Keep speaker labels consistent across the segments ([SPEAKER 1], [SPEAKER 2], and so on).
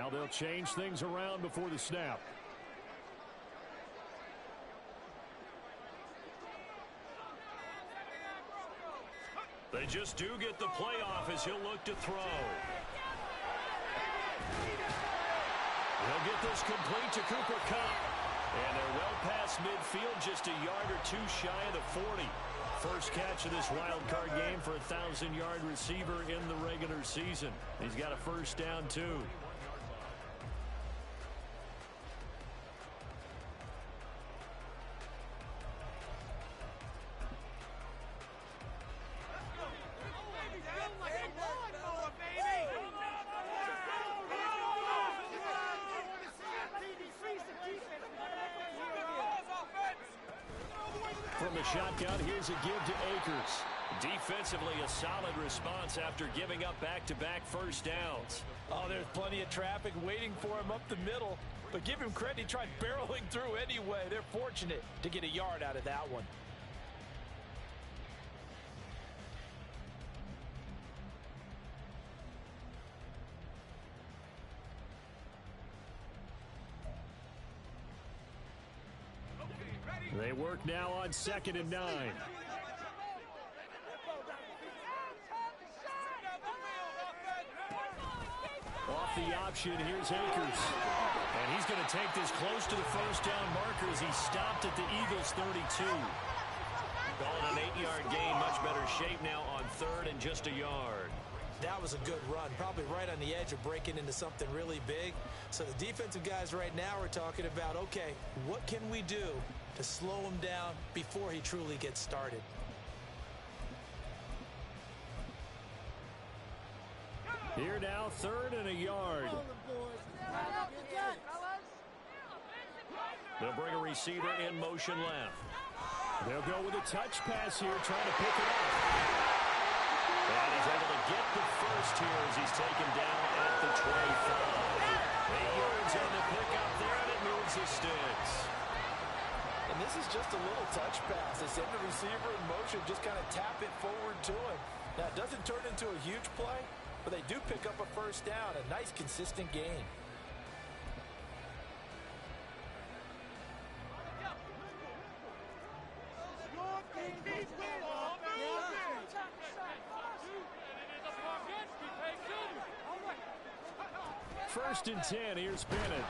[SPEAKER 1] Now they'll change things around before the snap. They just do get the playoff as he'll look to throw. He'll get this complete to Cooper Kupp. And they're well past midfield, just a yard or two shy of the 40. First catch of this wild card game for a 1,000-yard receiver in the regular season. He's got a first down, too. From the shotgun, here's a give to Akers. Defensively, a solid response after giving up back-to-back first downs.
[SPEAKER 2] Oh, there's plenty of traffic waiting for him up the middle. But give him credit, he tried barreling through anyway. They're fortunate to get a yard out of that one.
[SPEAKER 1] They work now on 2nd and 9. Off the option, here's Akers. And he's going to take this close to the first down marker as he stopped at the Eagles' 32. Calling an 8-yard gain, much better shape now on 3rd and just a yard.
[SPEAKER 2] That was a good run, probably right on the edge of breaking into something really big. So the defensive guys right now are talking about, okay, what can we do to slow him down before he truly gets started?
[SPEAKER 1] Here now, 3rd and a yard. They'll bring a receiver in motion left. They'll go with a touch pass here, trying to pick it up. And he's able to get the first here as he's taken down at the 25. 8 yards on the pickup there, and it moves the sticks.
[SPEAKER 2] And this is just a little touch pass. They send the receiver in motion, just kind of tap it forward to him. Now, it doesn't turn into a huge play, but they do pick up a first down, a nice, consistent gain.
[SPEAKER 1] First and 10, here's Bennett.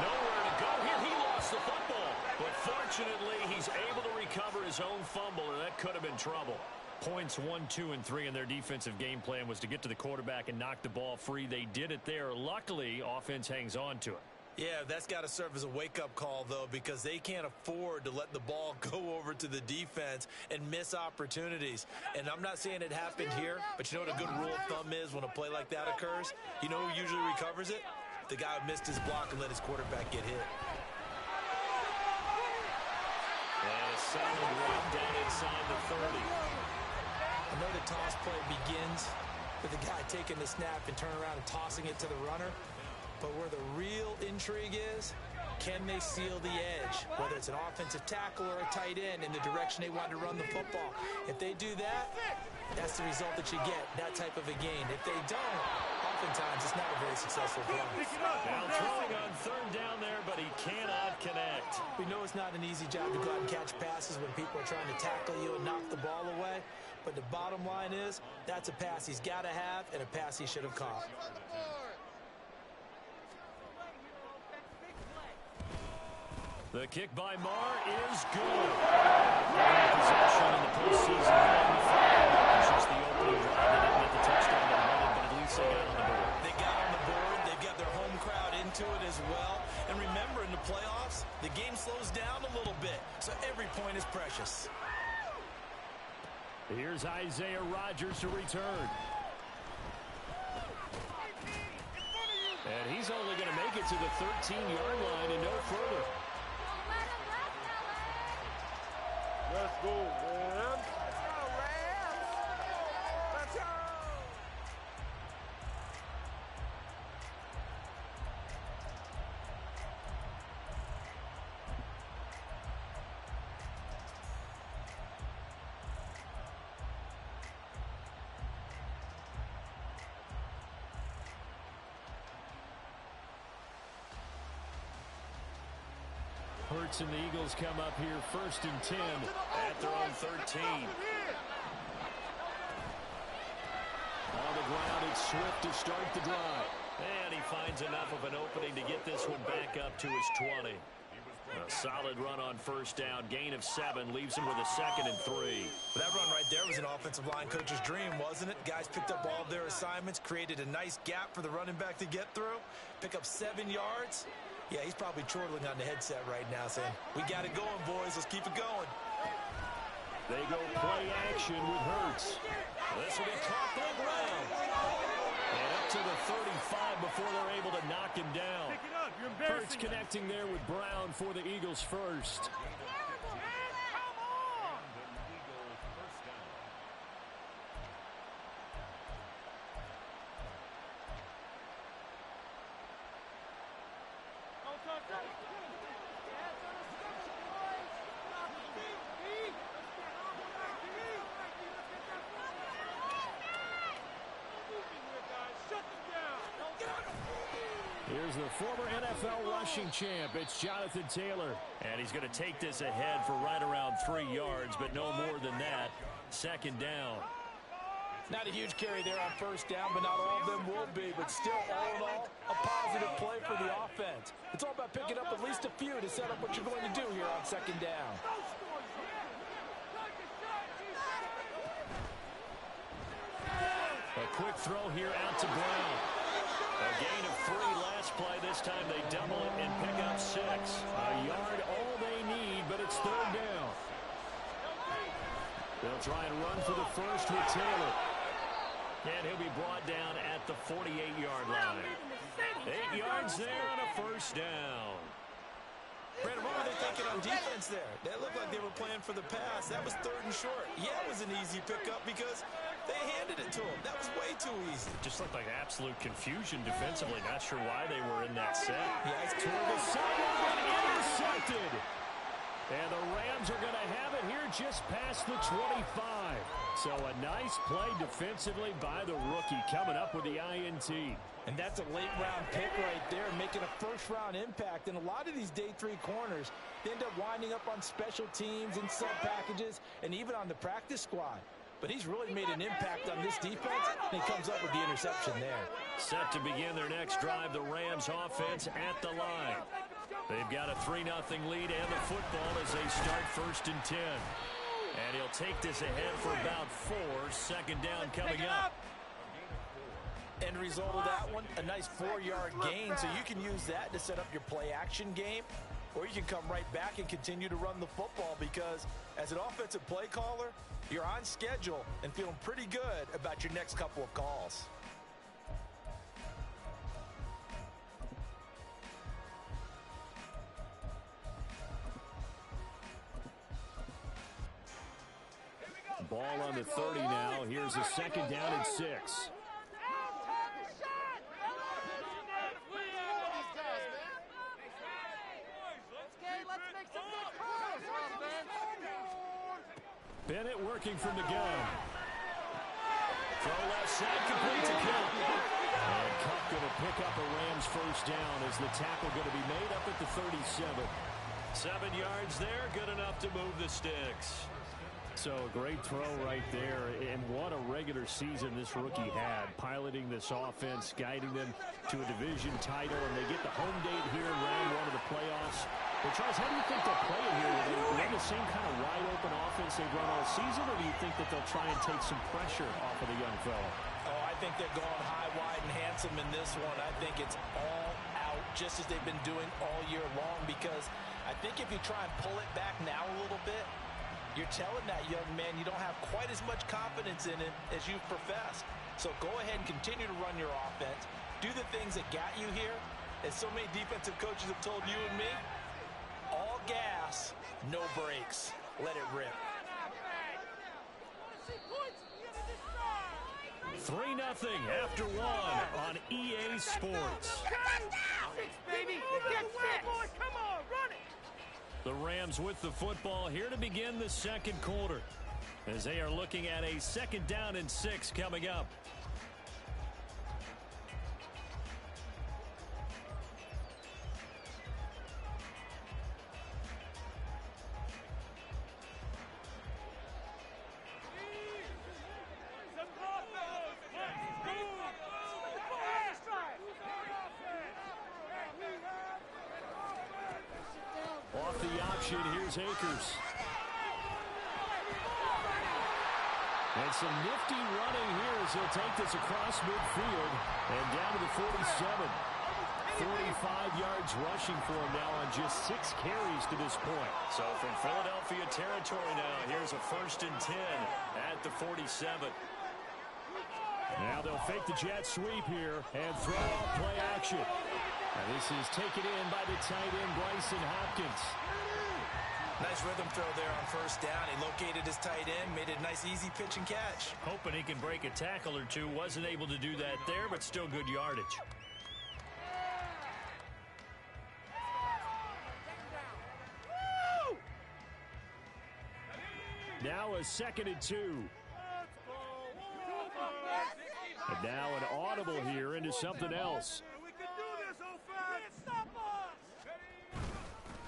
[SPEAKER 1] Nowhere to go here. He lost the football. But fortunately, he's able to recover his own fumble, and that could have been trouble. Points 1, 2, and 3 in their defensive game plan was to get to the quarterback and knock the ball free. They did it there. Luckily, offense hangs on to it.
[SPEAKER 2] Yeah, that's got to serve as a wake-up call, though, because they can't afford to let the ball go over to the defense and miss opportunities. And I'm not saying it happened here, but you know what a good rule of thumb is when a play like that occurs? You know who usually recovers it? The guy who missed his block and let his quarterback get hit.
[SPEAKER 1] And a solid run down inside the 30.
[SPEAKER 2] I know the toss play begins with the guy taking the snap and turning around and tossing it to the runner. But where the real intrigue is, can they seal the edge, whether it's an offensive tackle or a tight end in the direction they want to run the football? If they do that, that's the result that you get, that type of a gain. If they don't, oftentimes it's not a very successful play.
[SPEAKER 1] Now throwing on 3rd down there, but he cannot connect.
[SPEAKER 2] We know it's not an easy job to go out and catch passes when people are trying to tackle you and knock the ball away. But the bottom line is, that's a pass he's got to have and a pass he should have caught.
[SPEAKER 1] The kick by Marr is good. Possession in the postseason. It's just the opening drive. They didn't get the touchdown they wanted, but at least they got on the board.
[SPEAKER 2] They got on the board. They've got their home crowd into it as well. And remember, in the playoffs, the game slows down a little bit, so every point is precious.
[SPEAKER 1] Here's Isaiah Rodgers to return. And he's only going to make it to the 13-yard line and no further.
[SPEAKER 3] Let's go, Rams. Let's go, Rams. Let's go.
[SPEAKER 1] Hurts and the Eagles come up here 1st and 10 at their own 13. On the ground, it's Swift to start the drive. And he finds enough of an opening to get this one back up to his 20. A solid run on 1st down. Gain of 7 leaves him with a 2nd and 3.
[SPEAKER 2] That run right there was an offensive line coach's dream, wasn't it? Guys picked up all of their assignments, created a nice gap for the running back to get through, pick up 7 yards. Yeah, he's probably chortling on the headset right now saying, we got it going, boys. Let's keep it going.
[SPEAKER 1] They go play action with Hurts. This will get caught on the ground. And up to the 35 before they're able to knock him down. Hurts connecting there with Brown for the Eagles first. Here's the former NFL rushing champ. It's Jonathan Taylor. And he's going to take this ahead for right around 3 yards, but no more than that. 2nd down.
[SPEAKER 2] Not a huge carry there on 1st down, but not all of them will be. But still, all in all, a positive play for the offense. It's all about picking up at least a few to set up what you're going to do here on 2nd down.
[SPEAKER 1] A quick throw here out to Brown. A gain of 3 last play. This time they double it and pick up 6. A yard all they need, but it's 3rd down. They'll try and run for the first with Taylor. And he'll be brought down at the 48-yard line. 8 yards there and a 1st down.
[SPEAKER 2] Brandon, what were they thinking on defense there? That looked like they were playing for the pass. That was 3rd and short. Yeah, it was an easy pickup because they handed it to him. That was way too easy.
[SPEAKER 1] Just looked like absolute confusion defensively. Not sure why they were in that set.
[SPEAKER 2] Yeah, it's
[SPEAKER 1] toward the sideline, intercepted. And the Rams are going to have it here just past the 25. So a nice play defensively by the rookie coming up with the INT.
[SPEAKER 2] And that's a late-round pick right there, making a first-round impact. And a lot of these day 3 corners, they end up winding up on special teams and sub packages and even on the practice squad. But he's really made an impact on this defense, and he comes up with the interception there.
[SPEAKER 1] Set to begin their next drive, the Rams offense at the line. They've got a 3-0 lead and the football as they start 1st and 10. And he'll take this ahead for about 4. 2nd down coming up.
[SPEAKER 2] End result of that one, a nice 4-yard gain, so you can use that to set up your play-action game, or you can come right back and continue to run the football because as an offensive play caller, you're on schedule and feeling pretty good about your next couple of calls.
[SPEAKER 1] Ball on the 30 now. Here's a 2nd down and 6. Bennett working from the gun. Throw left side, complete to Kupp. And Kupp going to pick up a Rams 1st down as the tackle going to be made up at the 37. 7 yards there, good enough to move the sticks. So a great throw right there, and what a regular season this rookie had, piloting this offense, guiding them to a division title, and they get the home date here in round 1 of the playoffs. But Charles, how do you think they'll play it here? Will they run the same kind of wide-open offense they've run all season, or do you think that they'll try and take some pressure off of the young fella?
[SPEAKER 2] Oh, I think they're going high, wide, and handsome in this one. I think it's all out, just as they've been doing all year long, because I think if you try and pull it back now a little bit, you're telling that young man you don't have quite as much confidence in him as you've professed. So go ahead and continue to run your offense. Do the things that got you here. As so many defensive coaches have told you and me, all gas, no brakes. Let it rip.
[SPEAKER 1] 3-0 after 1 on EA Sports.
[SPEAKER 3] Baby, get set. Come on, run it.
[SPEAKER 1] The Rams with the football here to begin the 2nd quarter as they are looking at a 2nd down and 6 coming up. off the option. Here's Akers. And some nifty running here as he'll take this across midfield and down to the 47. 45 yards rushing for him now on just 6 carries to this point. So from Philadelphia territory now, here's a 1st and 10 at the 47. Now they'll fake the jet sweep here and throw off play action. And this is taken in by the tight end, Bryson Hopkins.
[SPEAKER 2] Nice rhythm throw there on 1st down. He located his tight end, made it a nice easy pitch and catch.
[SPEAKER 1] Hoping he can break a tackle or two. Wasn't able to do that there, but still good yardage. Now a 2nd and 2. And now an audible here into something else.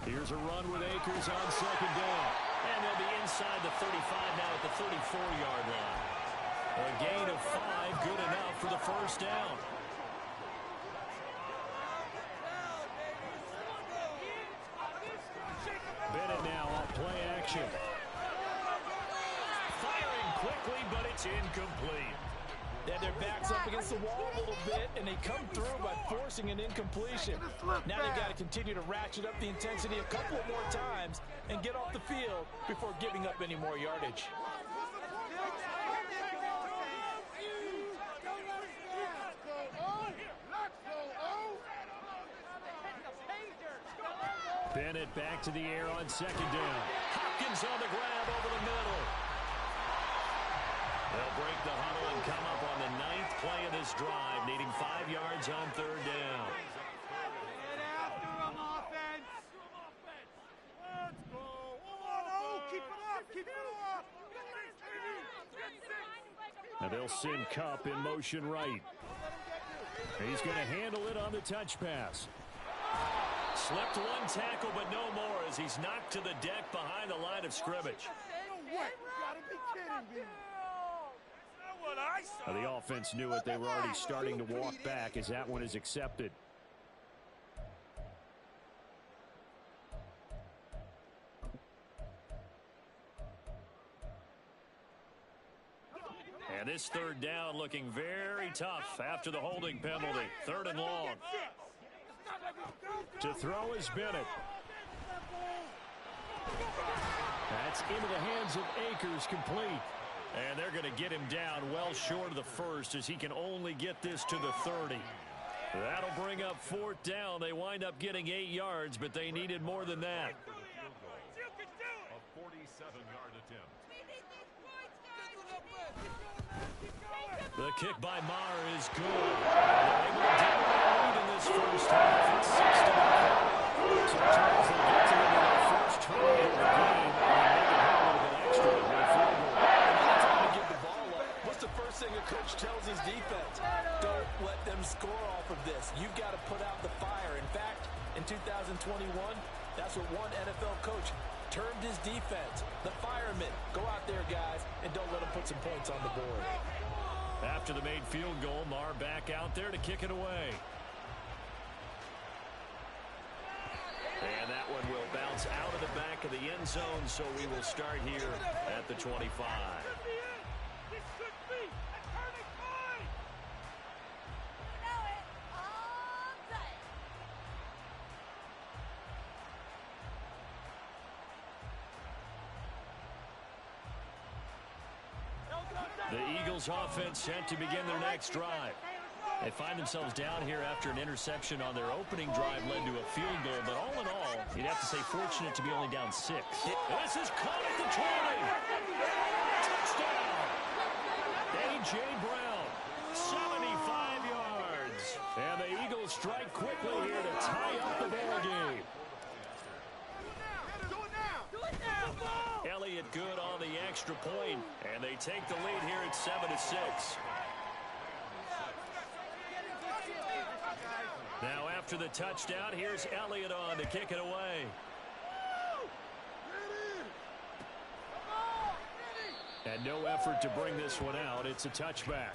[SPEAKER 1] Here's a run with Akers on 2nd down. And they'll be inside the 35 now at the 34-yard line. A gain of 5, good enough for the 1st down. Bennett now on play action. Firing quickly, but it's incomplete.
[SPEAKER 2] Yeah, their back's up against the wall a little bit, and they come through by forcing an incompletion. Now they've got to continue to ratchet up the intensity a couple of more times and get off the field before giving up any more yardage.
[SPEAKER 1] Bennett back to the air on 2nd down. Hopkins on the grab over the middle. They'll break the huddle and come up on the 9th play of this drive, needing 5 yards on 3rd down.
[SPEAKER 3] Get after him, offense. Let's go. Oh, keep it up. Keep it up.
[SPEAKER 1] Now they'll send Kupp in motion right. He's going to handle it on the touch pass. Slipped one tackle, but no more as he's knocked to the deck behind the line of scrimmage.
[SPEAKER 3] No way. You gotta be kidding me.
[SPEAKER 1] Now the offense knew it. They were already starting to walk back as that one is accepted. And this 3rd down looking very tough after the holding penalty. 3rd and long. To throw is Bennett. That's into the hands of Akers, complete. And they're going to get him down well short of the 1st as he can only get this to the 30. That'll bring up 4th down. They wind up getting 8 yards, but they needed more than that.
[SPEAKER 4] A 47-yard attempt.
[SPEAKER 1] The kick by Maher is good. They're able to take a lead in this 1st half. It's 6-0. Sometimes they get to their 1st try of the game and make it a little bit extra with a field goal.
[SPEAKER 2] What's the first thing a coach tells his defense? Don't let them score off of this. You've got to put out the fire. In fact, in 2021, that's what one NFL coach termed his defense. The firemen. Go out there, guys, and don't let them put some points on the board.
[SPEAKER 1] After the made field goal, Maher back out there to kick it away. And that one will bounce out of the back of the end zone, so we will start here at the 25. The Eagles offense set to begin their next drive. They find themselves down here after an interception on their opening drive led to a field goal. But all in all, you'd have to say fortunate to be only down 6. This is caught at the 20. Touchdown. A.J. Brown, 75 yards. And the Eagles strike quickly here to tie up the ball game. Elliott good on the extra point, and they take the lead here at 7-6. Now after the touchdown, here's Elliott on to kick it away. And no effort to bring this one out. It's a touchback.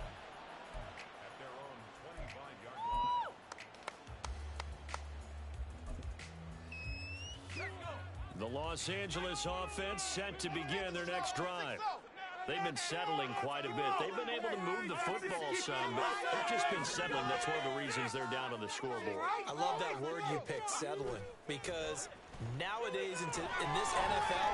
[SPEAKER 1] The Los Angeles offense set to begin their next drive. They've been settling quite a bit. They've been able to move the football some, but they've just been settling. That's one of the reasons they're down on the scoreboard.
[SPEAKER 2] I love that word you picked, settling, because nowadays in this NFL,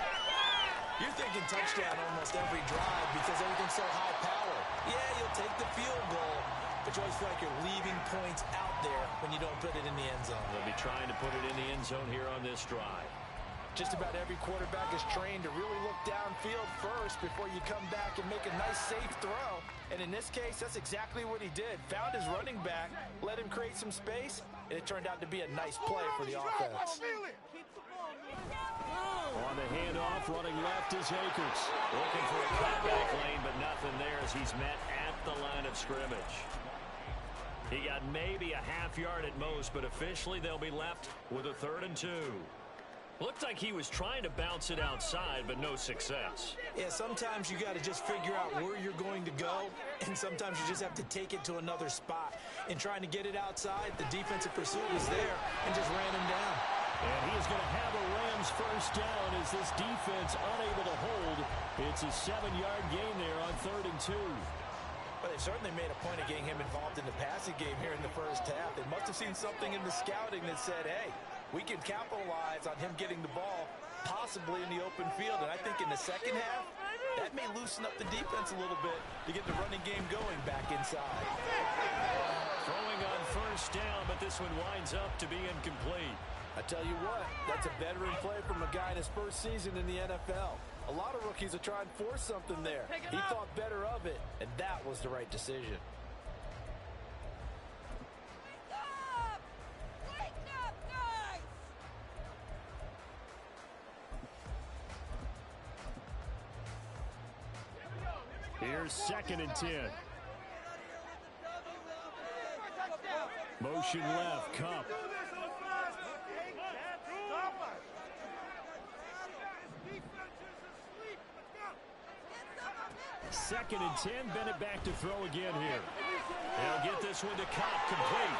[SPEAKER 2] you're thinking touchdown almost every drive because everything's so high power. Yeah, you'll take the field goal, but you always feel like you're leaving points out there when you don't put it in the end zone.
[SPEAKER 1] They'll be trying to put it in the end zone here on this drive.
[SPEAKER 2] Just about every quarterback is trained to really look downfield first before you come back and make a nice, safe throw. And in this case, that's exactly what he did. Found his running back, let him create some space, and it turned out to be a nice play for the offense.
[SPEAKER 1] On the handoff, running left is Akers. Looking for a cutback lane, but nothing there as he's met at the line of scrimmage. He got maybe a half yard at most, but officially they'll be left with a 3rd and 2. Looked like he was trying to bounce it outside, but no success.
[SPEAKER 2] Yeah, sometimes you got to just figure out where you're going to go, and sometimes you just have to take it to another spot. In trying to get it outside, the defensive pursuit was there and just ran him down.
[SPEAKER 1] And he is going to have a Rams first down as this defense unable to hold. It's a 7-yard gain there on 3rd and 2.
[SPEAKER 2] But they certainly made a point of getting him involved in the passing game here in the first half. They must have seen something in the scouting that said, hey, we can capitalize on him getting the ball possibly in the open field. And I think in the second half, that may loosen up the defense a little bit to get the running game going back inside.
[SPEAKER 1] Throwing on first down, but this one winds up to be incomplete.
[SPEAKER 2] I tell you what, that's a veteran play from a guy in his first season in the NFL. A lot of rookies are trying to force something there. He thought better of it, and that was the right decision.
[SPEAKER 1] Here's 2nd and 10. Motion left, Kupp. 2nd and 10. Bennett back to throw again here. He'll get this one to Kupp, complete.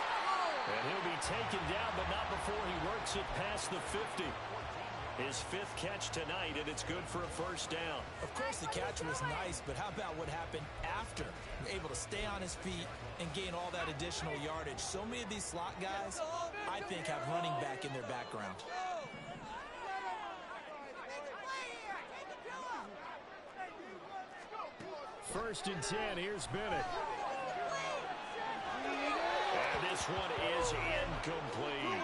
[SPEAKER 1] And he'll be taken down, but not before he works it past the 50. His 5th catch tonight, and it's good for a first down.
[SPEAKER 2] Of course, the catch was nice, but how about what happened after? Able to stay on his feet and gain all that additional yardage. So many of these slot guys, I think, have running back in their background.
[SPEAKER 1] First and 10, here's Bennett. And this one is incomplete.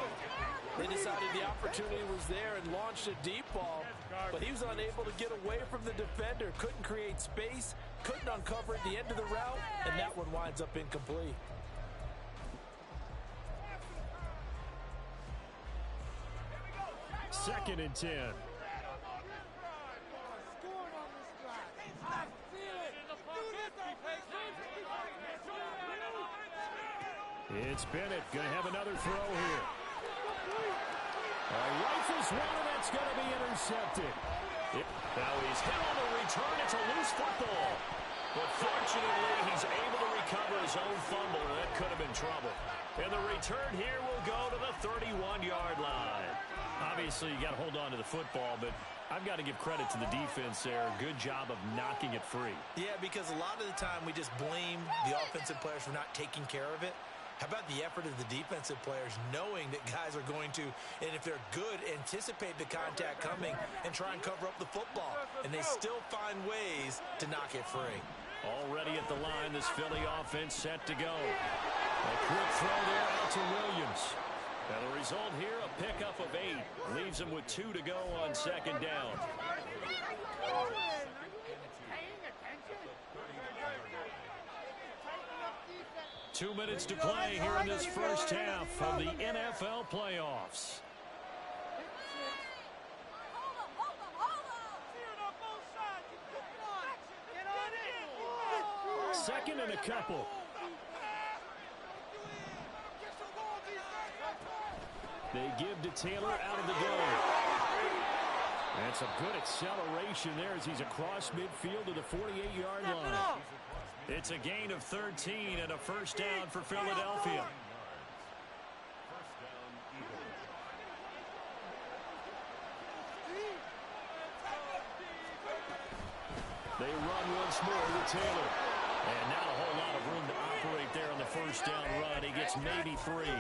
[SPEAKER 2] They decided the opportunity was there and launched a deep ball, but he was unable to get away from the defender, couldn't create space, couldn't uncover at the end of the route, and that one winds up incomplete.
[SPEAKER 1] Second and 10. It's Bennett going to have another throw here. Rifles one, and that's going to be intercepted. Now he's hit on the return. It's a loose football. But fortunately, he's able to recover his own fumble, and that could have been trouble. And the return here will go to the 31-yard line. Obviously, you got to hold on to the football, but I've got to give credit to the defense there. Good job of knocking it free.
[SPEAKER 2] Yeah, because a lot of the time we just blame the offensive players for not taking care of it. How about the effort of the defensive players knowing that guys are going to, and if they're good, anticipate the contact coming and try and cover up the football. And they still find ways to knock it free.
[SPEAKER 1] Already at the line, this Philly offense set to go. A quick throw there out to Williams. And the result here, a pickup of 8. Leaves him with 2 to go on second down. 2 minutes to play here in this first half of the NFL playoffs. Second and a couple. They give to Taylor out of the gun. And some good acceleration there as he's across midfield to the 48-yard line. It's a gain of 13 and a first down for Philadelphia. They run once more with Taylor. And not a whole lot of room to operate there on the first down run. He gets maybe 3.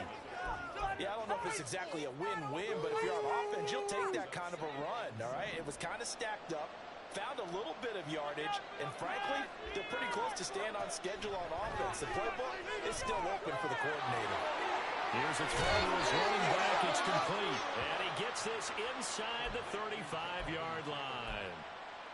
[SPEAKER 2] Yeah, I don't know if it's exactly a win-win, but if you're on offense, you'll take that kind of a run, all right? It was kind of stacked up, found a little bit of yardage, and frankly, they're pretty close to staying on schedule on offense. The playbook is still open for the coordinator.
[SPEAKER 1] Here's a throw to his running back. It's complete. And he gets this inside the 35-yard line.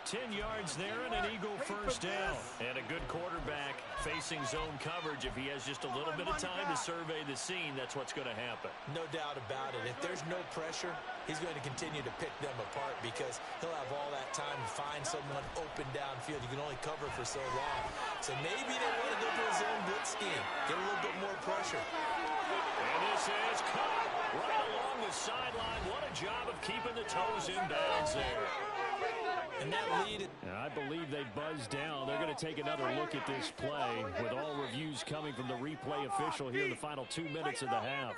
[SPEAKER 1] 10 yards there and an Eagle first down. And a good quarterback facing zone coverage. If he has just a little bit of time to survey the scene, that's what's going to happen.
[SPEAKER 2] No doubt about it. If there's no pressure, he's going to continue to pick them apart because he'll have all that time to find someone open downfield. You can only cover for so long. So maybe they want to go to a zone blitz scheme, get a little bit more pressure.
[SPEAKER 1] And this is caught right along the sideline. What a job of keeping the toes in bounds there.
[SPEAKER 2] And that lead.
[SPEAKER 1] I believe they buzzed down. They're going to take another look at this play with all reviews coming from the replay official here in the final 2 minutes of the half.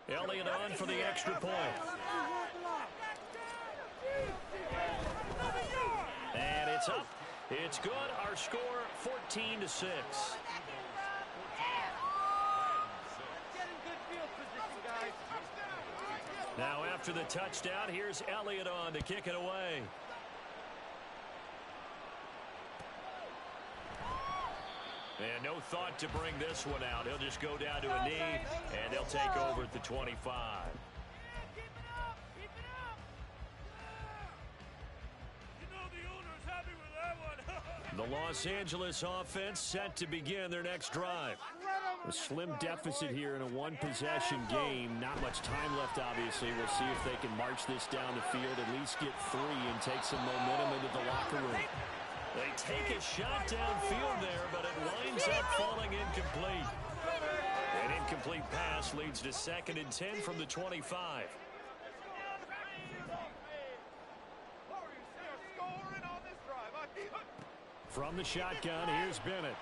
[SPEAKER 1] Elliott on for the extra point. And it's up. It's good. Our score 14-6. Now after the touchdown, here's Elliott on to kick it away. And no thought to bring this one out. He'll just go down to a knee, and they'll take over at the 25. The Los Angeles offense set to begin their next drive. A slim deficit here in a one-possession game. Not much time left, obviously. We'll see if they can march this down the field, at least get 3 and take some momentum into the locker room. They take a shot downfield there, but it winds up falling incomplete. An incomplete pass leads to 2nd and 10 from the 25. From the shotgun, here's Bennett.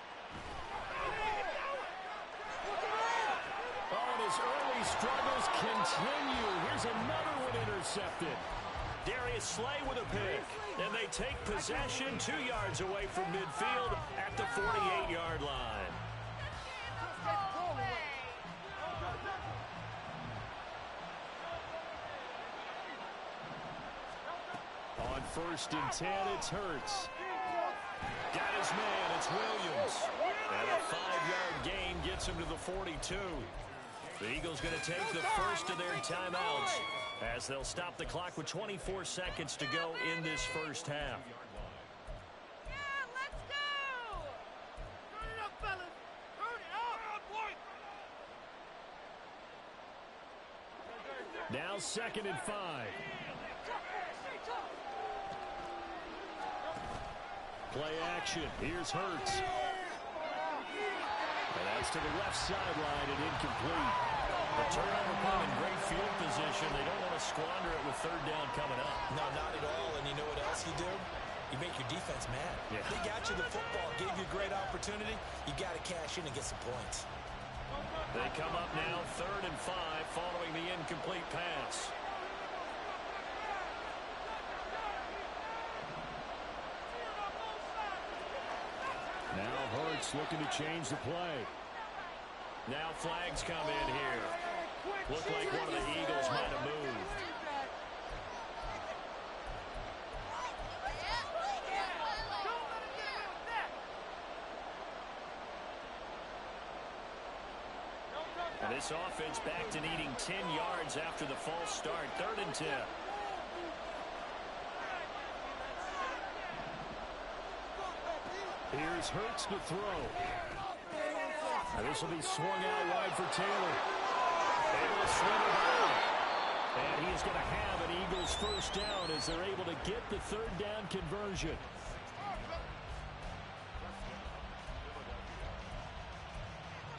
[SPEAKER 1] Oh, and his early struggles continue. Here's another one intercepted. Darius Slay with a pick. And they take possession 2 yards away from midfield at the 48-yard line. On 1st and 10, it's Hurts. Got his man, it's Williams. And a 5-yard gain gets him to the 42. The Eagles going to take the first of their timeouts as they'll stop the clock with 24 seconds to go in this first half.
[SPEAKER 3] Yeah, let's go! Turn it up, fellas! Turn it up!
[SPEAKER 1] Now 2nd and 5. Play action. Here's Hurts. And that's to the left sideline and incomplete. The turnover put in great field position. They don't want to squander it with 3rd down coming up.
[SPEAKER 2] No, not at all. And you know what else you do? You make your defense mad.
[SPEAKER 1] Yeah.
[SPEAKER 2] They got you the football, gave you a great opportunity. You got to cash in and get some points.
[SPEAKER 1] They come up now 3rd and 5 following the incomplete pass. Now Hurts looking to change the play. Now flags come in here. Looked like one of the Eagles might have moved. And this offense back to needing 10 yards after the false start. 3rd and 10. Here's Hurts to throw. And this will be swung out wide for Taylor. Able to swing it out. And he is going to have an Eagles first down as they're able to get the 3rd down conversion.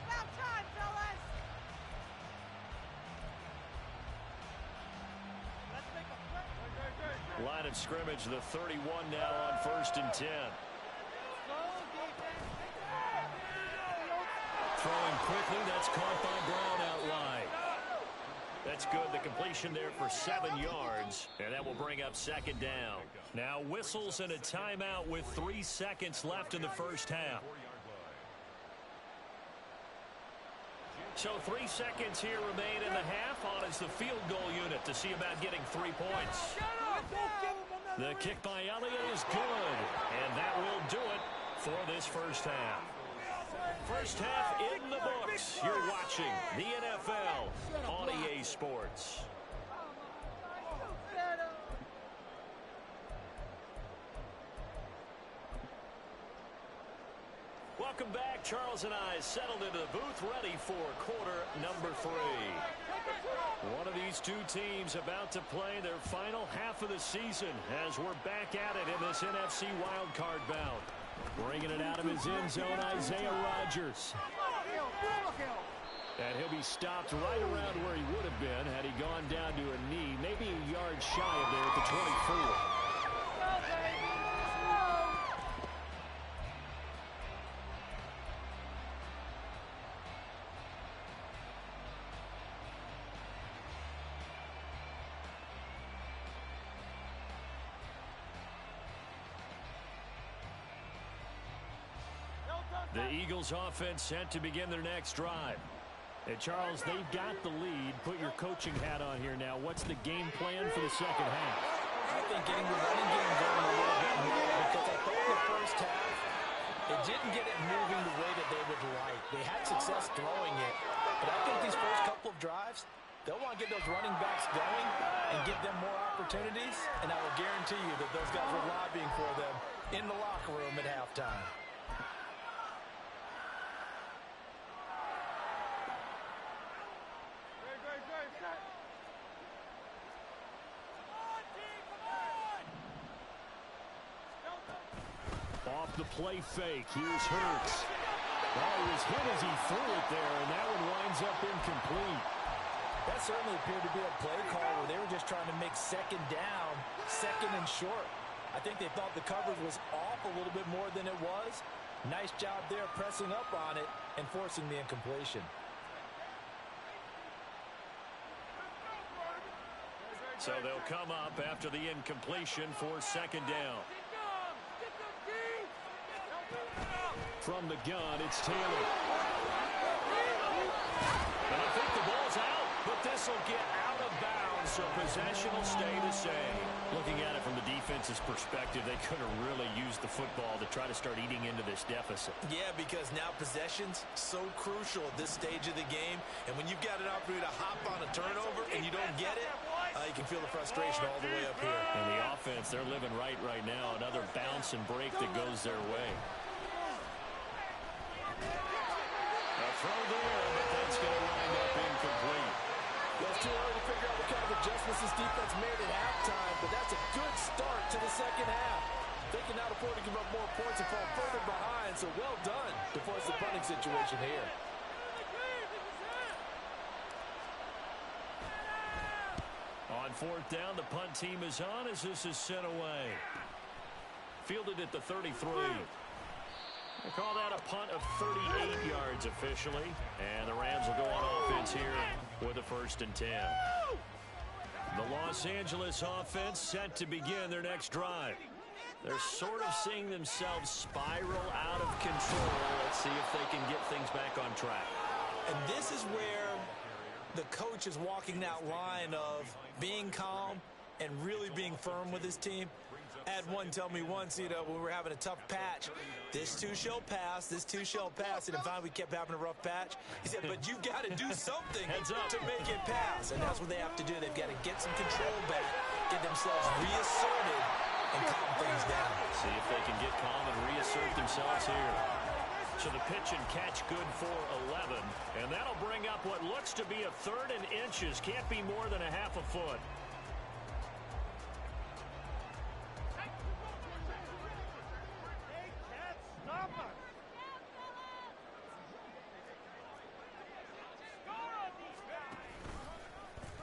[SPEAKER 3] About time, fellas! Let's make a play.
[SPEAKER 1] Line of scrimmage, the 31 now on 1st and 10. Throwing quickly, that's caught by Brown out wide. That's That's good. The completion there for 7 yards, and that will bring up second down. Now whistles and a timeout with 3 seconds left in the first half. So 3 seconds here remain in the half. On is the field goal unit to see about getting 3 points. The kick by Elliott is good, and that will do it for this first half. First half in the books. You're watching the NFL on EA Sports. Welcome back. Charles and I settled into the booth ready for quarter number 3. One of these two teams about to play their final half of the season as we're back at it in this NFC wildcard bout. Bringing it out of his end zone, Isaiah Rodgers. And he'll be stopped right around where he would have been had he gone down to a knee, maybe a yard shy of there at the 24. The Eagles offense set to begin their next drive. And Charles, they've got the lead. Put your coaching hat on here now. What's the game plan for the second half?
[SPEAKER 2] I think getting the running game going a little bit more because I think the first half, it didn't get it moving the way that they would like. They had success throwing it. But I think these first couple of drives, they'll want to get those running backs going and give them more opportunities. And I will guarantee you that those guys were lobbying for them in the locker room at halftime.
[SPEAKER 1] Off the play fake, here's Hurts. Oh, he was hit as he threw it there, and that one winds up incomplete.
[SPEAKER 2] That certainly appeared to be a play call where they were just trying to make second down, second and short. I think they thought the coverage was off a little bit more than it was. Nice job there pressing up on it and forcing the incompletion.
[SPEAKER 1] So they'll come up after the incompletion for second down. From the gun, it's Taylor. And I think the ball's out, but this will get out of bounds, so possession will stay the same. Looking at it from the defense's perspective, they could have really used the football to try to start eating into this deficit.
[SPEAKER 2] Yeah, because now possession's so crucial at this stage of the game, and when you've got an opportunity to hop on a turnover and you don't get it, you can feel the frustration all the way up here.
[SPEAKER 1] And the offense, they're living right now. Another bounce and break that goes their way. A throw there, but that's going to wind up incomplete.
[SPEAKER 2] Well, it's too early to figure out what kind of adjustments this defense made at halftime, but that's a good start to the second half. They cannot afford to give up more points and fall further behind, so well done to force the punting situation here.
[SPEAKER 1] On fourth down, the punt team is on as this is sent away. Fielded at the 33. They call that a punt of 38 yards officially. And the Rams will go on offense here with a 1st and 10. The Los Angeles offense set to begin their next drive. They're sort of seeing themselves spiral out of control. Let's see if they can get things back on track.
[SPEAKER 2] And this is where the coach is walking that line of being calm and really being firm with his team. I had one tell me once, when we were having a tough patch, this too shall pass, this too shall pass, and finally we kept having a rough patch. He said, but you've got to do something to make it pass, and that's what they have to do. They've got to get some control back, get themselves reasserted, and calm things down.
[SPEAKER 1] See if they can get calm and reassert themselves here. So the pitch and catch good for 11, and that'll bring up what looks to be a 3rd and inches. Can't be more than a half a foot.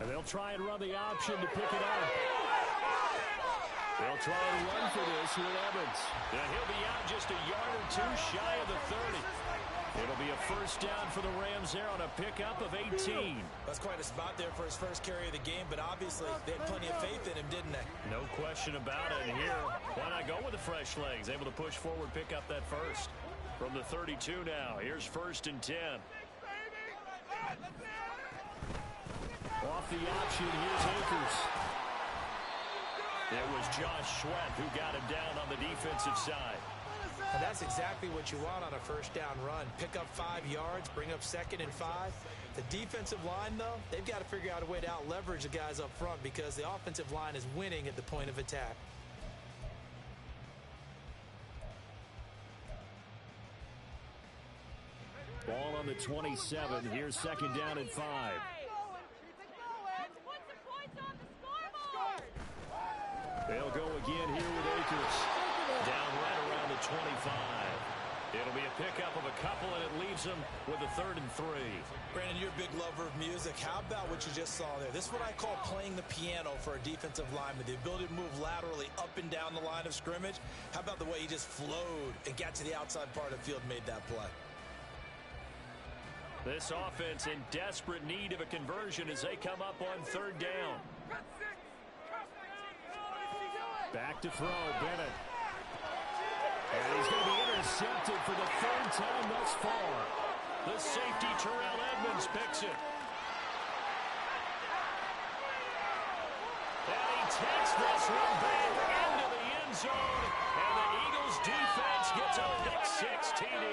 [SPEAKER 1] And they'll try and run the option to pick it up. They'll try and run for this with Evans. And he'll be out just a yard or two shy of the 30. It'll be a first down for the Rams there on a pickup of 18.
[SPEAKER 2] That's quite a spot there for his first carry of the game, but obviously they had plenty of faith in him, didn't they?
[SPEAKER 1] No question about it. And here, why not go with the fresh legs? Able to push forward, pick up that first. From the 32 now, here's 1st and 10. Off the option, here's Akers. It was Josh Sweat who got him down on the defensive side.
[SPEAKER 2] And that's exactly what you want on a first down run. Pick up 5 yards, bring up 2nd and 5. The defensive line, though, they've got to figure out a way to out-leverage the guys up front because the offensive line is winning at the point of attack.
[SPEAKER 1] Ball on the 27. Here's 2nd down and 5. They'll go again here with Akers. Down right around the 25. It'll be a pickup of a couple, and it leaves them with a 3rd and 3.
[SPEAKER 2] Brandon, you're a big lover of music. How about what you just saw there? This is what I call playing the piano for a defensive lineman. The ability to move laterally up and down the line of scrimmage. How about the way he just flowed and got to the outside part of the field and made that play?
[SPEAKER 1] This offense in desperate need of a conversion as they come up on 3rd down. Back to throw, Bennett. And he's going to be intercepted for the 3rd time thus far. The safety, Terrell Edmonds, picks it. And he takes this one back into the end zone. And the Eagles defense gets a pick 6 TD.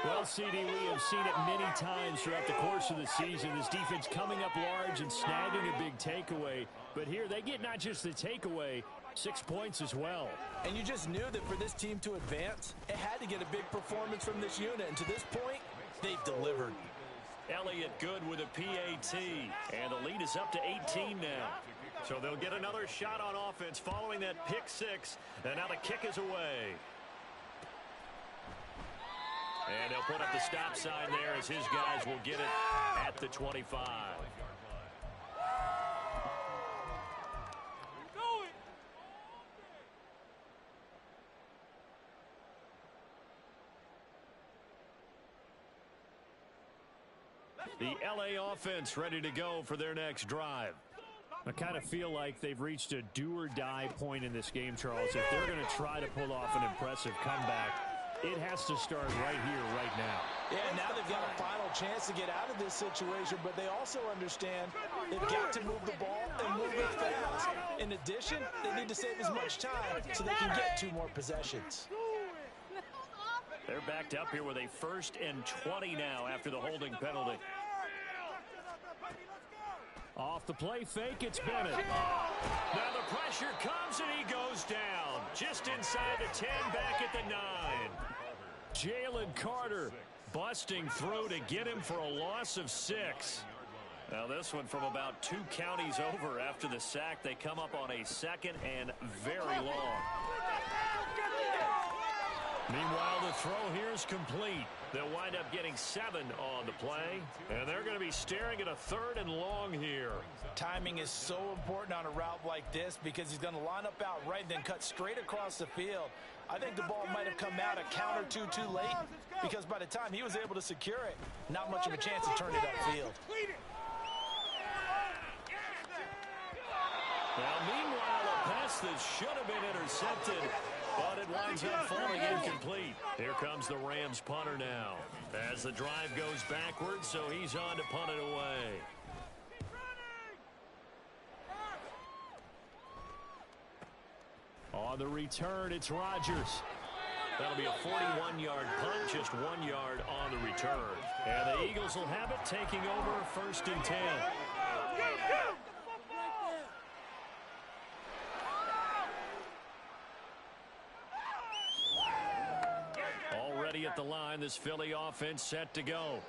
[SPEAKER 1] Well, CD, we have seen it many times throughout the course of the season. This defense coming up large and snagging a big takeaway. But here, they get not just the takeaway, 6 points as well.
[SPEAKER 2] And you just knew that for this team to advance, it had to get a big performance from this unit. And to this point, they've delivered.
[SPEAKER 1] Elliott good with a PAT. And the lead is up to 18 now. So they'll get another shot on offense following that pick 6. And now the kick is away. And they'll put up the stop sign there as his guys will get it at the 25. The LA offense ready to go for their next drive. I kind of feel like they've reached a do-or-die point in this game, Charles. If they're going to try to pull off an impressive comeback, it has to start right here, right now.
[SPEAKER 2] Yeah, now they've got a final chance to get out of this situation, but they also understand they've got to move the ball and move it fast. In addition, they need to save as much time so they can get 2 more possessions.
[SPEAKER 1] They're backed up here with a 1st and 20 now after the holding penalty. Off the play fake, it's Bennett. Now the pressure comes and he goes down. Just inside the 10, back at the 9. Jalen Carter busting through to get him for a loss of 6. Now this one from about 2 counties over after the sack. They come up on a 2nd and very long. Meanwhile, the throw here is complete. They'll wind up getting 7 on the play, and they're going to be staring at a 3rd and long here.
[SPEAKER 2] Timing is so important on a route like this because he's going to line up out right and then cut straight across the field. I think the ball might have come out a count or two too late because by the time he was able to secure it, not much of a chance to turn it upfield.
[SPEAKER 1] Now, meanwhile, a pass that should have been intercepted, but it winds up falling incomplete. Here comes the Rams punter now as the drive goes backwards, so he's on to punt it away. On the return, it's Rodgers. That'll be a 41-yard punt, just 1 yard on the return. And the Eagles will have it, taking over 1st and 10. Already at the line, this Philly offense set to go.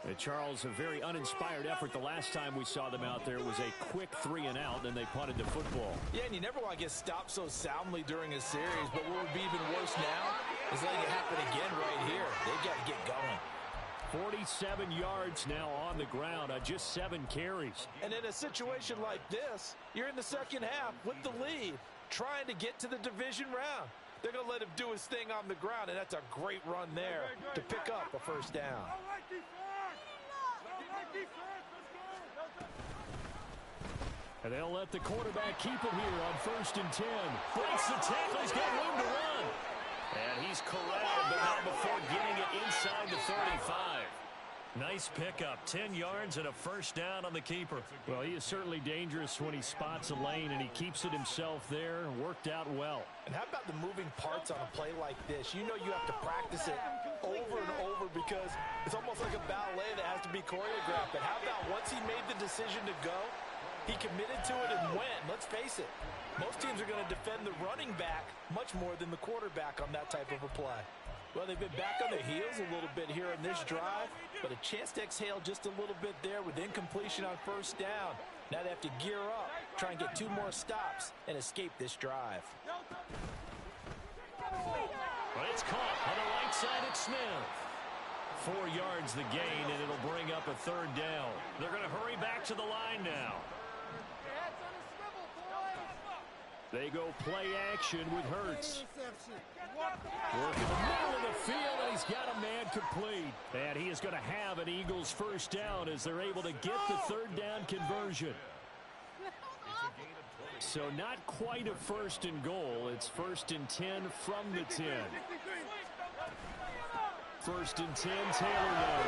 [SPEAKER 1] And Charles, a very uninspired effort. The last time we saw them out there was a quick 3 and out, and they punted the football.
[SPEAKER 2] Yeah, and you never want to get stopped so soundly during a series, but what would be even worse now is letting it happen again right here. They've got to get going.
[SPEAKER 1] 47 yards now on the ground on just 7 carries.
[SPEAKER 2] And in a situation like this, you're in the second half with the lead, trying to get to the division round. They're going to let him do his thing on the ground, and that's a great run there to pick up a first down.
[SPEAKER 1] And they'll let the quarterback keep it here on 1st and 10. Breaks the tackle. He's got room to run. And he's corralled, but not before getting it inside the 35. Nice pickup, 10 yards and a first down on the keeper. Well, he is certainly dangerous when he spots a lane, and he keeps it himself there. Worked out well.
[SPEAKER 2] And how about the moving parts on a play like this? You know you have to practice it over and over because it's almost like a ballet that has to be choreographed. But how about once he made the decision to go, he committed to it and went. Let's face it, most teams are going to defend the running back much more than the quarterback on that type of a play. Well, they've been back on their heels a little bit here in this drive, but a chance to exhale just a little bit there with incompletion on first down. Now they have to gear up, try and get 2 more stops, and escape this drive.
[SPEAKER 1] But it's caught on the right side at Smith. 4 yards the gain, and it'll bring up a 3rd down. They're going to hurry back to the line now. They go play action with Hurts. Working the middle of the field, and he's got a man complete. And he is going to have an Eagles first down as they're able to get the 3rd down conversion. So not quite a 1st and goal. It's 1st and 10 from the 10. 1st and 10, Taylor now.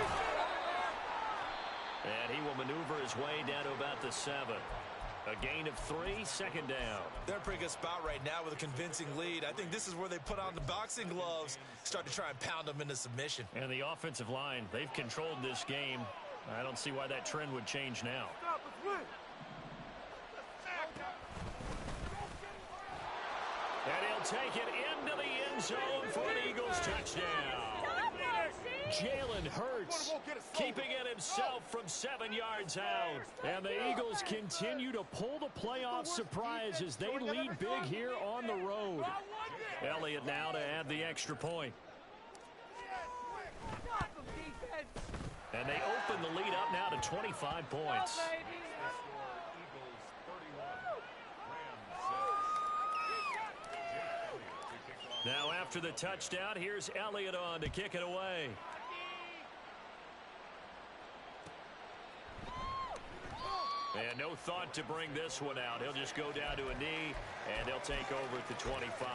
[SPEAKER 1] And he will maneuver his way down to about the 7. A gain of 3, 2nd down.
[SPEAKER 2] They're in a pretty good spot right now with a convincing lead. I think this is where they put on the boxing gloves, start to try and pound them into submission.
[SPEAKER 1] And the offensive line, they've controlled this game. I don't see why that trend would change now. And he'll take it into the end zone for an Eagles touchdown. Jalen Hurts keeping it himself from 7 yards out. And the Eagles continue to pull the playoff surprise as they lead big here on the road. Elliott now to add the extra point. And they open the lead up now to 25 points. Now after the touchdown, here's Elliott on to kick it away. And no thought to bring this one out. He'll just go down to a knee, and they'll take over at the 25.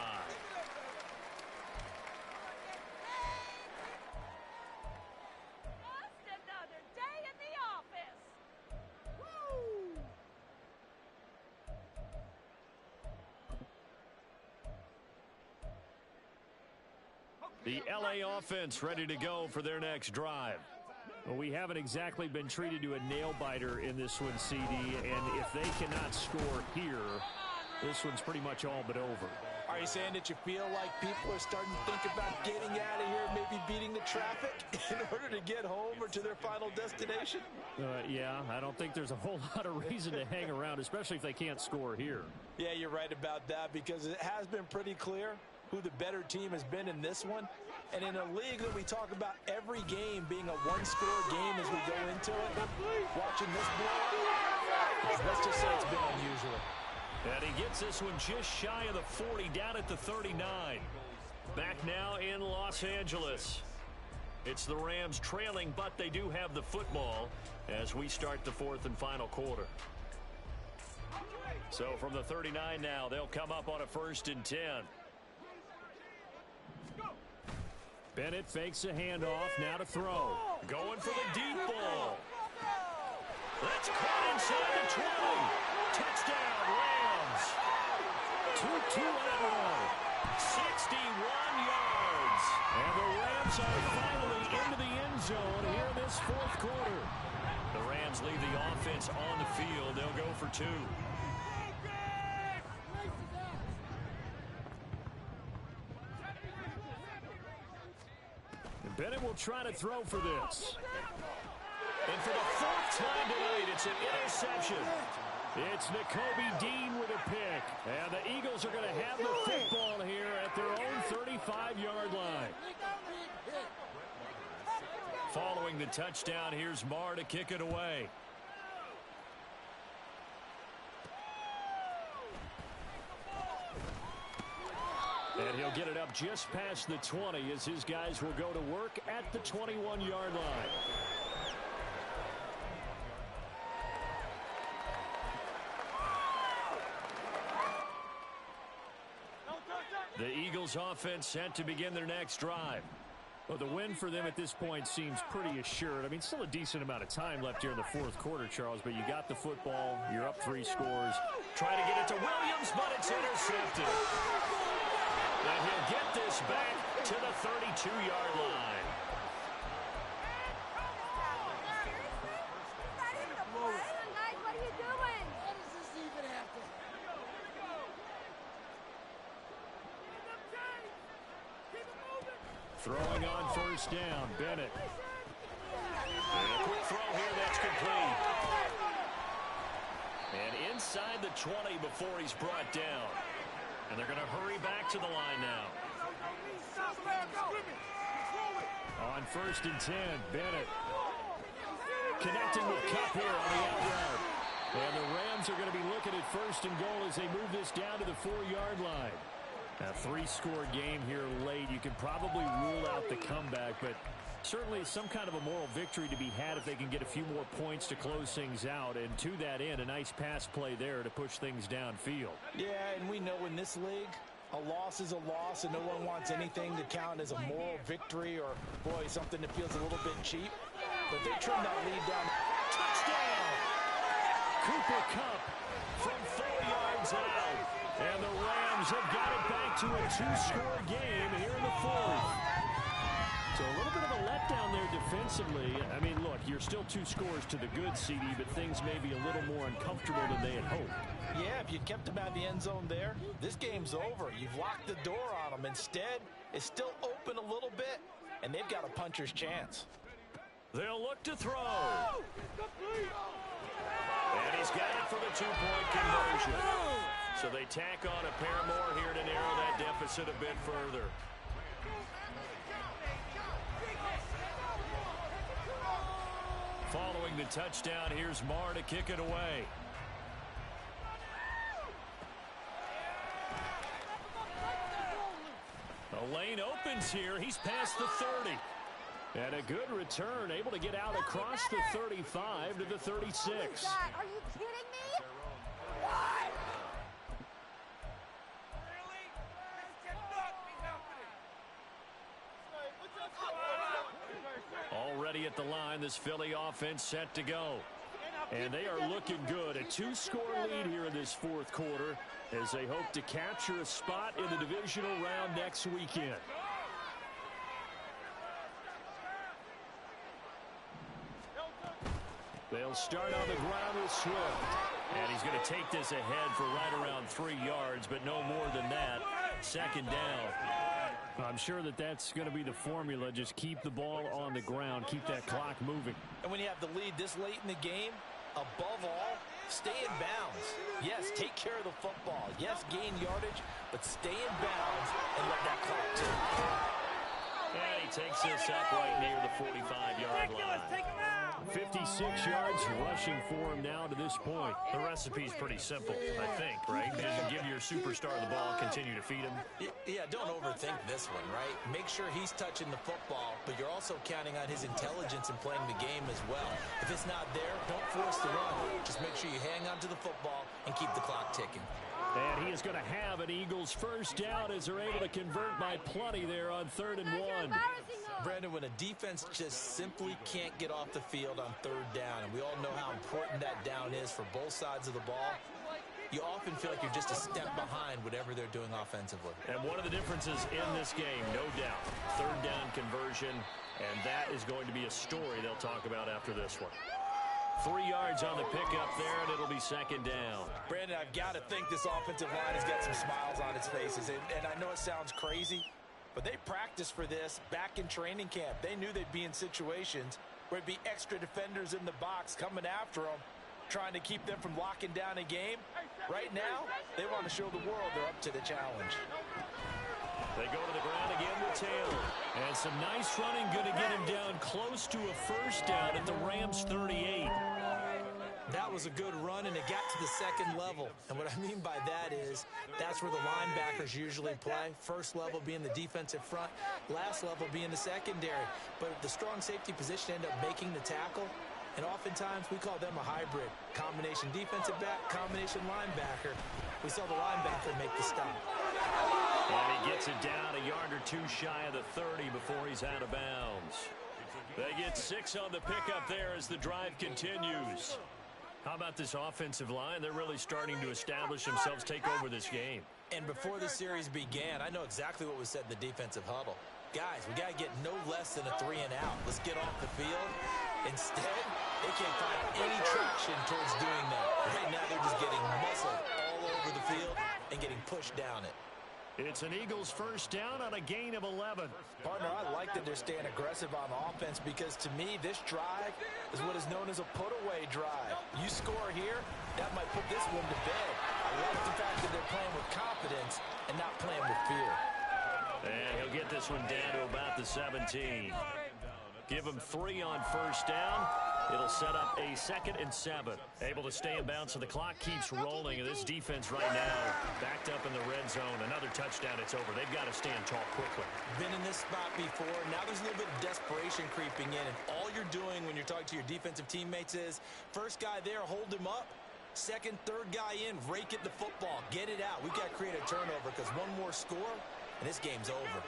[SPEAKER 4] Just another day in the office. Woo!
[SPEAKER 1] The LA offense ready to go for their next drive. Well, we haven't exactly been treated to a nail-biter in this one, CD, and if they cannot score here, this one's pretty much all but over.
[SPEAKER 2] Are you saying that you feel like people are starting to think about getting out of here, maybe beating the traffic in order to get home or to their final destination?
[SPEAKER 1] Yeah, I don't think there's a whole lot of reason to hang around, especially if they can't score here.
[SPEAKER 2] Yeah, you're right about that because it has been pretty clear who the better team has been in this one. And in a league that we talk about every game being a one-score game as we go into it, watching this blowout, let's just say it's been unusual.
[SPEAKER 1] And he gets this one just shy of the 40, down at the 39. Back now in Los Angeles. It's the Rams trailing, but they do have the football as we start the 4th and final quarter. So from the 39 now, they'll come up on a 1st and 10. Bennett fakes a handoff, now to throw. Going for the deep ball. That's caught inside the 20. Touchdown, Rams. 2-2 in a row. 61 yards. And the Rams are finally into the end zone here in this 4th quarter. The Rams leave the offense on the field. They'll go for 2. Bennett will try to throw for this. And for the 4th time tonight, it's an interception. It's Nakobe Dean with a pick. And the Eagles are going to have the football here at their own 35-yard line. Following the touchdown, here's Marr to kick it away. And And he'll get it up just past the 20 as his guys will go to work at the 21-yard line. The Eagles offense set to begin their next drive. Well, the win for them at this point seems pretty assured. I mean, still a decent amount of time left here in the fourth quarter, Charles, but you got the football. You're up 3 scores. Try to get it to Williams, but it's intercepted. And he'll get this back to the 32-yard line. Throwing on first down, Bennett. And a quick throw here, that's complete. And inside the 20 before he's brought down. And they're going to hurry back to the line now. On first and 10, Bennett. Connecting with Kupp here on the out route. And the Rams are going to be looking at first and goal as they move this down to the 4-yard line. A 3-score game here late. You can probably rule out the comeback, but certainly some kind of a moral victory to be had if they can get a few more points to close things out. And to that end, a nice pass play there to push things downfield.
[SPEAKER 2] Yeah, and we know in this league, a loss is a loss, and no one wants anything to count as a moral victory or, boy, something that feels a little bit cheap. But they trim that lead down.
[SPEAKER 1] Touchdown! Cooper Kupp from 4 yards out. And the Rams have got it back to a 2-score game here in the fourth. So a little bit of a letdown there defensively. I mean, look, you're still 2 scores to the good, CD, but things may be a little more uncomfortable than they had hoped.
[SPEAKER 2] Yeah, if you kept them out of the end zone there, this game's over. You've locked the door on them. Instead, it's still open a little bit, and they've got a puncher's chance.
[SPEAKER 1] They'll look to throw. And he's got it for the 2-point conversion. So they tack on a pair more here to narrow that deficit a bit further. Following the touchdown, here's Marr to kick it away. The lane opens here. He's past the 30. And a good return, able to get out across the 35 to the 36.
[SPEAKER 4] Are you kidding me? What?
[SPEAKER 1] Already at the line, this Philly offense set to go. And they are looking good. A 2-score lead here in this fourth quarter as they hope to capture a spot in the divisional round next weekend. They'll start on the ground with Swift. And he's going to take this ahead for right around 3 yards, but no more than that. Second down. I'm sure that that's going to be the formula. Just keep the ball on the ground. Keep that clock moving.
[SPEAKER 2] And when you have the lead this late in the game, above all, stay in bounds. Yes, take care of the football. Yes, gain yardage, but stay in bounds and let that clock tick.
[SPEAKER 1] And he takes this up right near the 45-yard line. 56 yards rushing for him now to this point. The recipe's pretty simple, I think, right? Just give your superstar the ball, continue to feed him.
[SPEAKER 2] Yeah, don't overthink this one, right? Make sure he's touching the football, but you're also counting on his intelligence in playing the game as well. If it's not there, don't force the run. Just make sure you hang on to the football and keep the clock ticking.
[SPEAKER 1] And he is going to have an Eagles first down as they're able to convert by plenty there on 3rd and 1.
[SPEAKER 2] Brandon, when a defense just simply can't get off the field on 3rd down, and we all know how important that down is for both sides of the ball, you often feel like you're just a step behind whatever they're doing offensively.
[SPEAKER 1] And one of the differences in this game, no doubt, 3rd down conversion, and that is going to be a story they'll talk about after this one. 3 yards on the pickup there, and it'll be second down.
[SPEAKER 2] Brandon, I've got to think this offensive line has got some smiles on its faces. And I know it sounds crazy, but they practiced for this back in training camp. They knew they'd be in situations where it'd be extra defenders in the box coming after them, trying to keep them from locking down a game. Right now, they want to show the world they're up to the challenge.
[SPEAKER 1] They go to the ground again with Taylor. And some nice running, going to get him down close to a first down at the Rams 38.
[SPEAKER 2] That was a good run, and it got to the second level. And what I mean by that is that's where the linebackers usually play. First level being the defensive front, last level being the secondary. But the strong safety position ended up making the tackle, and oftentimes we call them a hybrid. Combination defensive back, combination linebacker. We saw the linebacker make the stop.
[SPEAKER 1] And he gets it down a yard or two shy of the 30 before he's out of bounds. They get 6 on the pickup there as the drive continues. How about this offensive line? They're really starting to establish themselves, take over this game.
[SPEAKER 2] And before the series began, I know exactly what was said in the defensive huddle. Guys, we got to get no less than a 3 and out. Let's get off the field. Instead, they can't find any traction towards doing that. Right now, they're just getting muscled all over the field and getting pushed down it.
[SPEAKER 1] It's an Eagles first down on a gain of 11.
[SPEAKER 2] Partner, I like that they're staying aggressive on offense because, to me, this drive is what is known as a put-away drive. You score here, that might put this one to bed. I love the fact that they're playing with confidence and not playing with fear.
[SPEAKER 1] And he'll get this one down to about the 17. Give him 3 on first down. It'll set up a 2nd and 7. Able to stay in bounds, so the clock keeps rolling. And this defense right now backed up in the red zone. Another touchdown, it's over. They've got to stand tall quickly.
[SPEAKER 2] Been in this spot before. Now there's a little bit of desperation creeping in. And all you're doing when you're talking to your defensive teammates is, first guy there, hold him up. Second, third guy in, rake at the football. Get it out. We've got to create a turnover because one more score, and this game's over.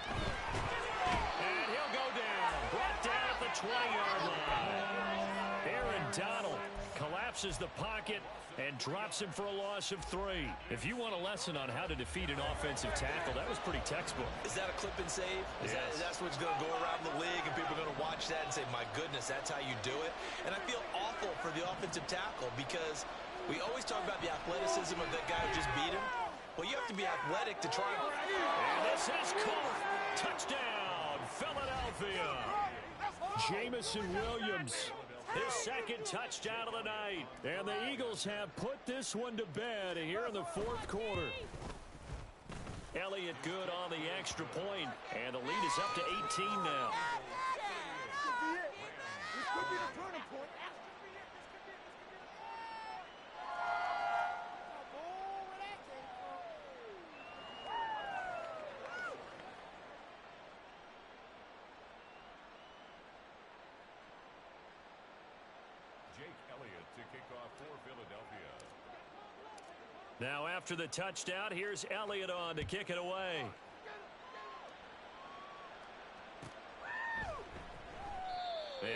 [SPEAKER 1] And he'll go down. Brought down at the 20-yard line. Aaron Donald collapses the pocket and drops him for a loss of 3. If you want a lesson on how to defeat an offensive tackle, that was pretty textbook.
[SPEAKER 2] Is that a clip and save?
[SPEAKER 1] Yes.
[SPEAKER 2] That's what's going to go around the league, and people are going to watch that and say, my goodness, that's how you do it? And I feel awful for the offensive tackle because we always talk about the athleticism of that guy who just beat him. Well, you have to be athletic to try.
[SPEAKER 1] And this is caught. Touchdown, Philadelphia. Jamison Williams, his 2nd touchdown of the night. And the Eagles have put this one to bed here in the 4th quarter. Elliott good on the extra point, and the lead is up to 18 now.
[SPEAKER 3] This could be the turning point.
[SPEAKER 1] Now after the touchdown, here's Elliott on to kick it away.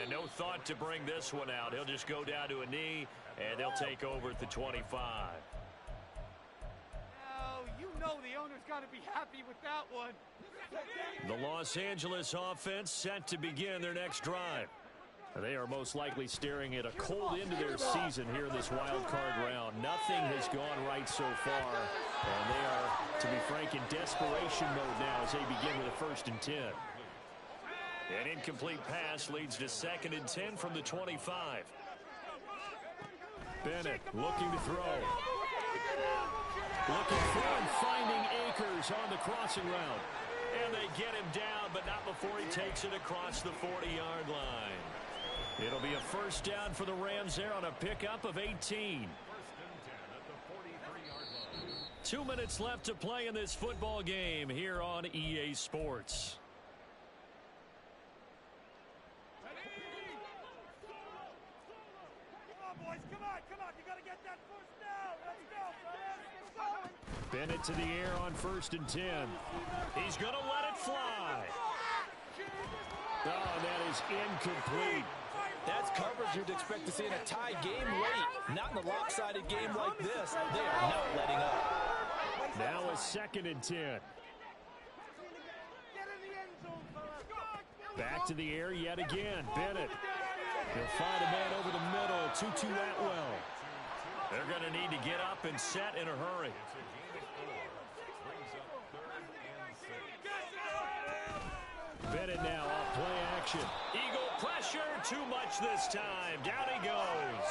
[SPEAKER 1] And no thought to bring this one out. He'll just go down to a knee, and they'll take over at the 25.
[SPEAKER 3] Oh, you know the owner's got to be happy with that one.
[SPEAKER 1] The Los Angeles offense set to begin their next drive. They are most likely staring at a cold end to their season here in this wild card round. Nothing has gone right so far, and they are, to be frank, in desperation mode now as they begin with a 1st and 10. An incomplete pass leads to 2nd and 10 from the 25. Bennett looking to throw. Looking for and finding Akers on the crossing route. And they get him down, but not before he takes it across the 40-yard line. It'll be a 1st down for the Rams there on a pickup of 18. 2 minutes left to play in this football game here on EA Sports.
[SPEAKER 3] Come on, boys. Come on. You got to get that 1st down. Let's go, fellas. Let's go.
[SPEAKER 1] Bennett to the air on 1st and 10. He's going to let it fly. Oh, that is incomplete.
[SPEAKER 2] That's coverage you'd expect to see in a tie game late. Not in a lopsided game like this. They are not letting up.
[SPEAKER 1] Now a 2nd and 10.
[SPEAKER 3] Get in the end zone, fellas.
[SPEAKER 1] Back to the air yet again. Bennett. He'll find a man over the middle. Tutu Atwell. They're going to need to get up and set in a hurry. Bennett now off play action. Eagle pressure, too much this time. Down he goes.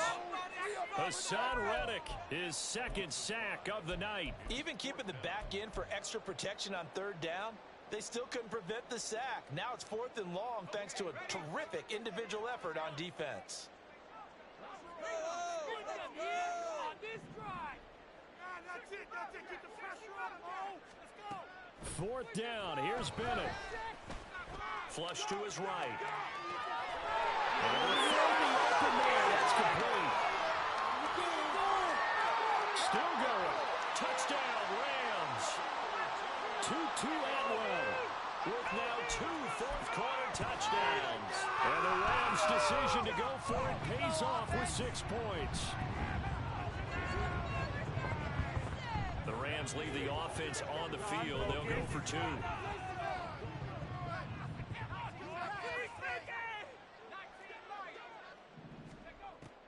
[SPEAKER 1] Hassan Reddick, his 2nd sack of the night.
[SPEAKER 2] Even keeping the back end for extra protection on 3rd down, they still couldn't prevent the sack. Now it's 4th and long thanks to a terrific individual effort on defense.
[SPEAKER 3] That's it. Keep the pressure on him, Mo. Let's go.
[SPEAKER 1] Fourth down. Here's Bennett. Flush to his right. That's complete. Still going. Touchdown, Rams. Tutu Atwell with now 2 fourth-quarter touchdowns. And the Rams' decision to go for it pays off with 6 points. The Rams leave the offense on the field. They'll go for 2.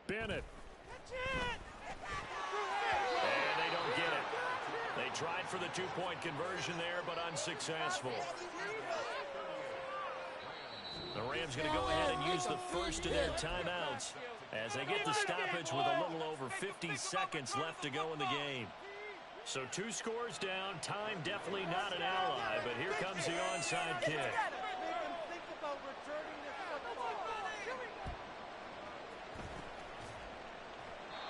[SPEAKER 1] Bennett. And they don't get it. They tried for the 2-point conversion there, but unsuccessful. The Rams going to go ahead and use the first of their timeouts as they get the stoppage with a little over 50 seconds left to go in the game. So 2 scores down. Time definitely not an ally, but here comes the onside kick.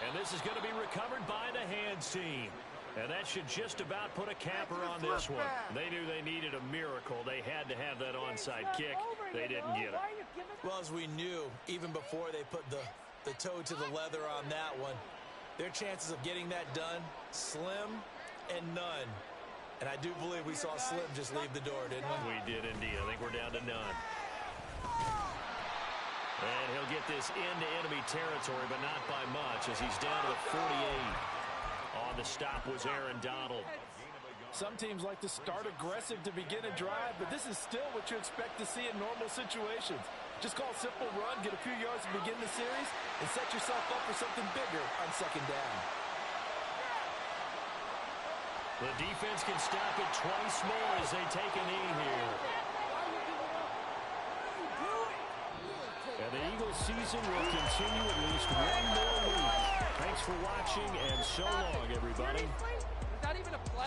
[SPEAKER 1] And this is going to be recovered by the hands team. And that should just about put a capper on this one. They knew they needed a miracle. They had to have that onside kick. They didn't get it.
[SPEAKER 2] Well, as we knew, even before they put the toe to the leather on that one, their chances of getting that done, slim and none. And I do believe we saw Slim just leave the door, didn't we?
[SPEAKER 1] We did indeed. I think we're down to none. And he'll get this into enemy territory, but not by much, as he's down to the 48. On the stop was Aaron Donald.
[SPEAKER 5] Some teams like to start aggressive to begin a drive, but this is still what you expect to see in normal situations. Just call a simple run, get a few yards to begin the series, and set yourself up for something bigger on second down.
[SPEAKER 1] The defense can stop it twice more as they take a knee here. And the Eagles season will continue at least 1 more week. Thanks for watching, and so long, everybody.
[SPEAKER 4] Not even a play.